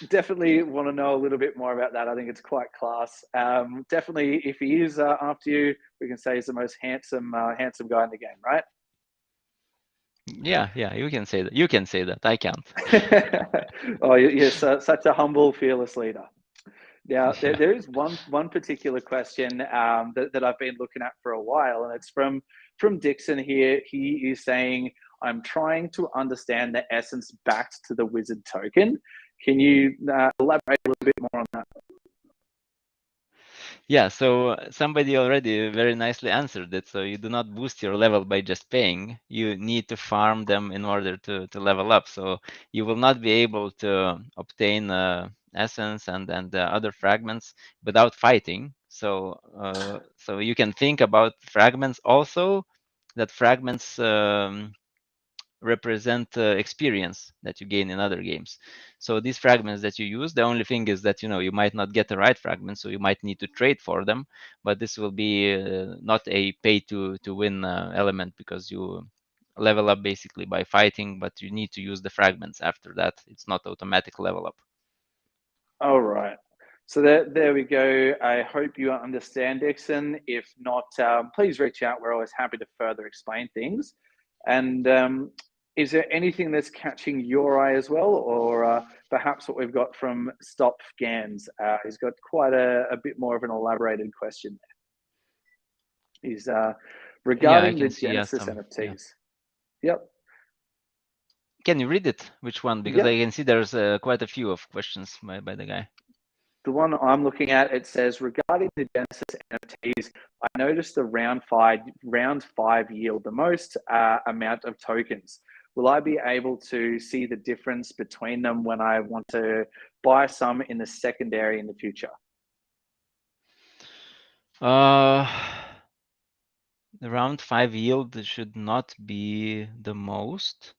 definitely want to know a little bit more about that. I think it's quite class. Definitely, if he is after you, we can say he's the most handsome guy in the game, right? Yeah, you can say that. You can say that. I can't. Oh, you're such a humble, fearless leader. Now, Yeah. there is one particular question that I've been looking at for a while, and it's from Dixon here. He is saying, "I'm trying to understand the essence backed to the wizard token. Can you elaborate a little bit more on that?" Yeah, so somebody already very nicely answered it. So you do not boost your level by just paying. You need to farm them in order to level up. So you will not be able to obtain essence and other fragments without fighting. So you can think about fragments also. That fragments represent experience that you gain in other games. So these fragments that you use, the only thing is that you might not get the right fragment, so you might need to trade for them. But this will be not a pay to win element, because you level up basically by fighting, but you need to use the fragments after that. It's not automatic level up. All right. So there we go. I hope you understand, Dixon. If not, please reach out. We're always happy to further explain things. And is there anything that's catching your eye as well, or perhaps what we've got from Stop Scans? He's got quite a bit more of an elaborated question there. He's Yeah, I regarding the can see Genesis some. Yeah. NFTs. Yep. Can you read it? Which one? Because I Yep. can see there's quite a few of questions by the guy. The one I'm looking at, it says, regarding the Genesis NFTs, I noticed the round five yield the most amount of tokens. Will I be able to see the difference between them when I want to buy some in the secondary in the future? Uh, the round 5 yield should not be the most.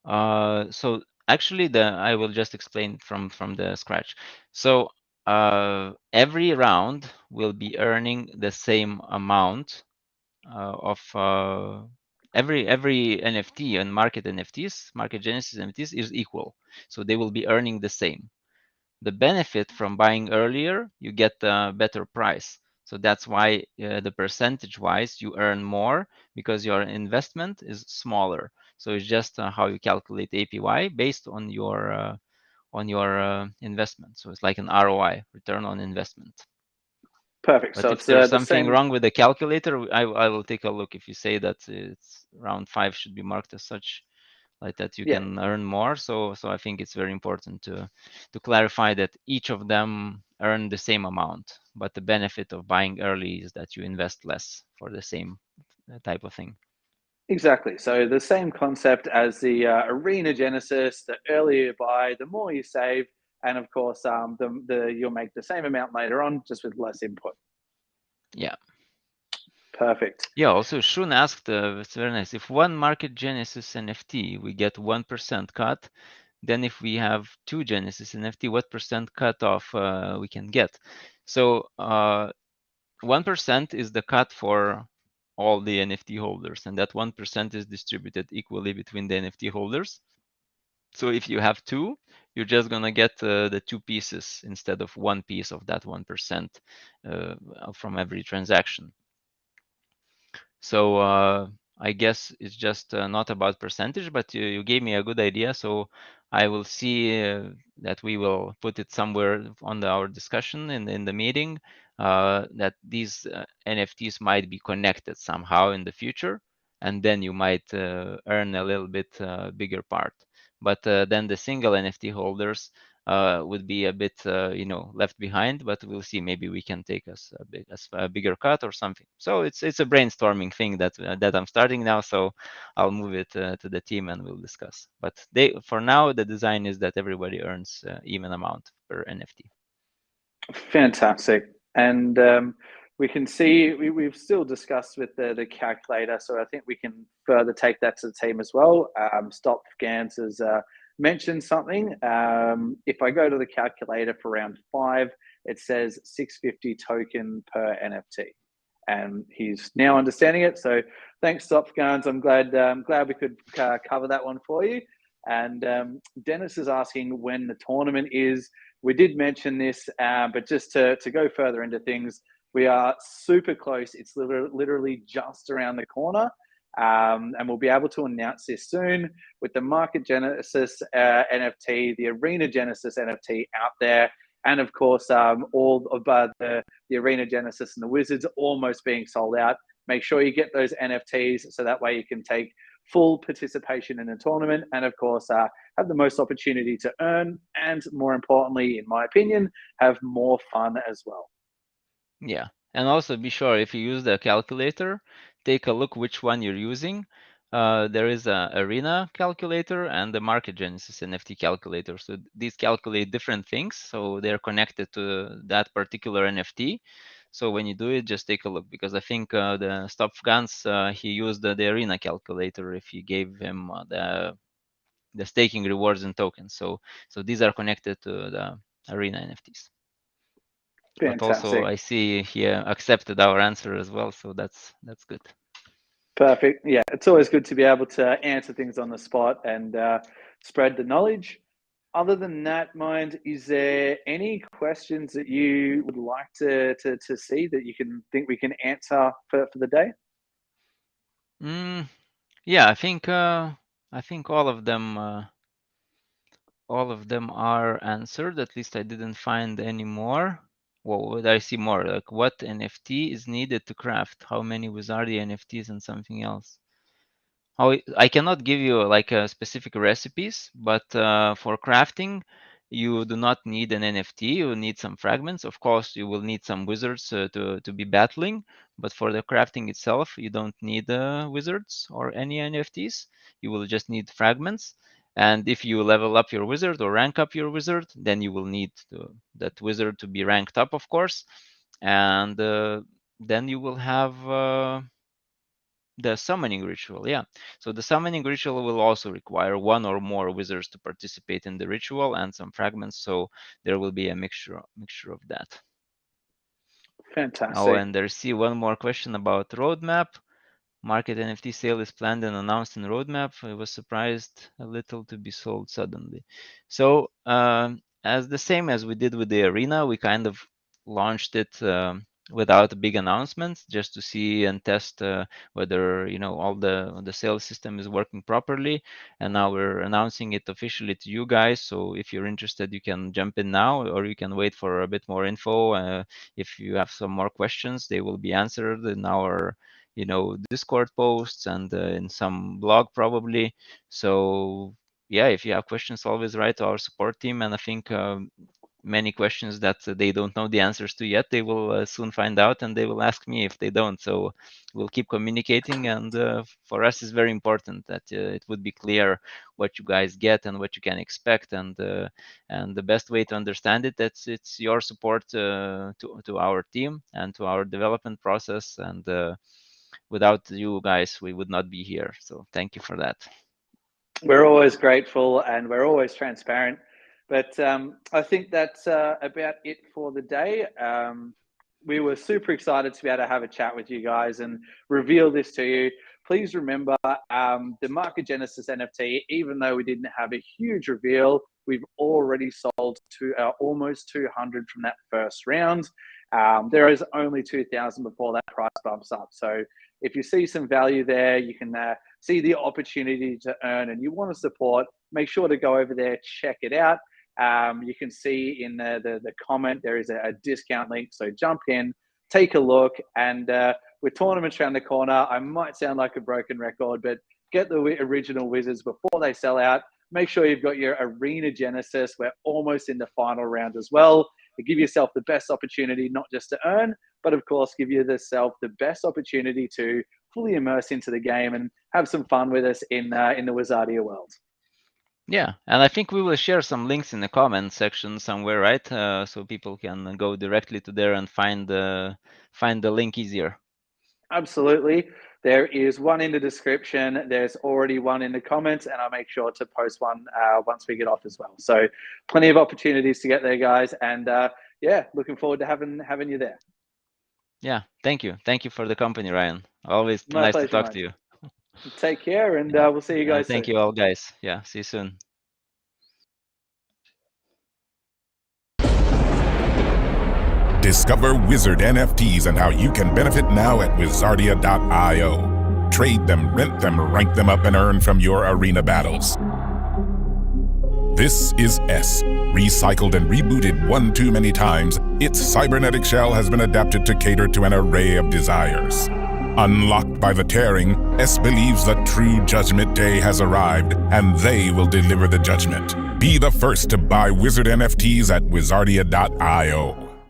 So actually, I will just explain from the scratch. So every round will be earning the same amount of every NFT and market NFTs, market Genesis NFTs is equal. So they will be earning the same. The benefit from buying earlier, you get a better price. So that's why the percentage wise you earn more, because your investment is smaller. So it's just how you calculate APY based on your investment. So it's like an ROI, return on investment. Perfect. But So if it's there's the something same. wrong with the calculator, I will take a look. If you say that it's round 5 should be marked as such, like that you Yeah, can earn more. So I think it's very important to clarify that each of them earn the same amount, but the benefit of buying early is that you invest less for the same type of thing. exactly. So the same concept as the Arena Genesis. The earlier you buy, the more you save, and of course, you'll make the same amount later on, just with less input. Yeah. Perfect. Yeah. Also, Shun asked, it's very nice. If one market Genesis NFT, we get 1% cut. Then if we have two Genesis NFT, what percent cut off we can get? So 1% is the cut for all the NFT holders, and that 1% is distributed equally between the NFT holders. So if you have two, you're just gonna get the 2 pieces instead of 1 piece of that 1% from every transaction. So I guess it's just not about percentage, but you gave me a good idea. So I will see that we will put it somewhere on our discussion in the meeting that these NFTs might be connected somehow in the future, and then you might earn a little bit bigger part. But then the single NFT holders would be a bit, left behind. But we'll see. Maybe we can take us a bigger cut or something. So it's a brainstorming thing that I'm starting now. So I'll move it to the team and we'll discuss. But for now, the design is that everybody earns even amount per NFT. Fantastic. And we can see we've still discussed with the calculator, so I think we can further take that to the team as well. Stop Gans has mentioned something. If I go to the calculator for round 5, it says 650 token per NFT, and he's now understanding it. So thanks, Stop Gans. I'm glad we could cover that one for you. And Dennis is asking when the tournament is. We did mention this, but just to go further into things, we are super close. It's literally just around the corner. And we'll be able to announce this soon with the Market Genesis NFT, the Arena Genesis NFT out there, and of course, all of the Arena Genesis and the Wizards almost being sold out. Make sure you get those NFTs so that way you can take full participation in the tournament, and of course have the most opportunity to earn, and more importantly, in my opinion, have more fun as well. Yeah, and also be sure if you use the calculator, take a look which one you're using. There is a Arena calculator and the Market Genesis NFT calculator. So these calculate different things. So they're connected to that particular NFT. So when you do it, just take a look, because I think the Stop Gans, he used the Arena calculator if you gave him the staking rewards and tokens. So these are connected to the Arena NFTs. But also Fantastic. I see he accepted our answer as well, so that's good. Perfect. Yeah, it's always good to be able to answer things on the spot and spread the knowledge. Other than that, Mind, is there any questions that you would like to see that you can think we can answer for the day? Yeah, I think all of them are answered. At least I didn't find any more. Well, I see more. Like, what NFT is needed to craft? How many Wizardia NFTs and something else? I cannot give you like specific recipes, but for crafting, you do not need an NFT. You need some fragments. Of course, you will need some wizards to be battling, but for the crafting itself, you don't need wizards or any NFTs. You will just need fragments. And if you level up your wizard or rank up your wizard, then you will need that wizard to be ranked up, of course. And then you will have the summoning ritual, yeah. So the summoning ritual will also require one or more wizards to participate in the ritual and some fragments. So there will be a mixture of that. Oh, Fantastic. and there's one more question about roadmap. Market NFT sale is planned and announced in roadmap. I was surprised a little to be sold suddenly. So as the same as we did with the arena, we kind of launched it without big announcements, just to see and test whether all the sales system is working properly. And now we're announcing it officially to you guys. So if you're interested, you can jump in now, or you can wait for a bit more info. If you have some more questions, they will be answered in our Discord posts and in some blog probably. So yeah, if you have questions, always write to our support team. And I think many questions that they don't know the answers to yet, they will soon find out, and they will ask me if they don't. So we'll keep communicating, and for us it's very important that it would be clear what you guys get and what you can expect, and the best way to understand it, it's your support to our team and to our development process, and without you guys we would not be here. So thank you for that. We're always grateful and we're always transparent. But I think that's about it for the day. we were super excited to be able to have a chat with you guys and reveal this to you. Please remember the Market Genesis NFT, even though we didn't have a huge reveal, we've already sold to almost 200 from that first round. There is only 2,000 before that price bumps up. So if you see some value there, you can see the opportunity to earn and you want to support, make sure to go over there, check it out. You can see in the comment, there is a discount link. So jump in, take a look, and with tournaments around the corner, I might sound like a broken record, but get the original Wizards before they sell out. Make sure you've got your Arena Genesis. We're almost in the final round as well. To give yourself the best opportunity, not just to earn, but of course, give yourself the best opportunity to fully immerse into the game and have some fun with us in the Wizardia world. Yeah, and I think we will share some links in the comment section somewhere, right? So people can go directly to there and find the link easier. Absolutely. There is one in the description. There's already one in the comments, and I'll make sure to post one once we get off as well. So plenty of opportunities to get there, guys. And yeah, looking forward to having you there. Yeah, thank you. Thank you for the company, Ryan. Always My nice pleasure, to talk mate. to you. Take care, and we'll see you guys soon. Thank you all, guys. Yeah, see you soon. Discover Wizard NFTs and how you can benefit now at Wizardia.io. Trade them, rent them, rank them up, and earn from your arena battles. This is S. Recycled and rebooted one too many times, its cybernetic shell has been adapted to cater to an array of desires. Unlocked by the tearing, S believes the true Judgment Day has arrived, and they will deliver the judgment. Be the first to buy Wizard NFTs at Wizardia.io.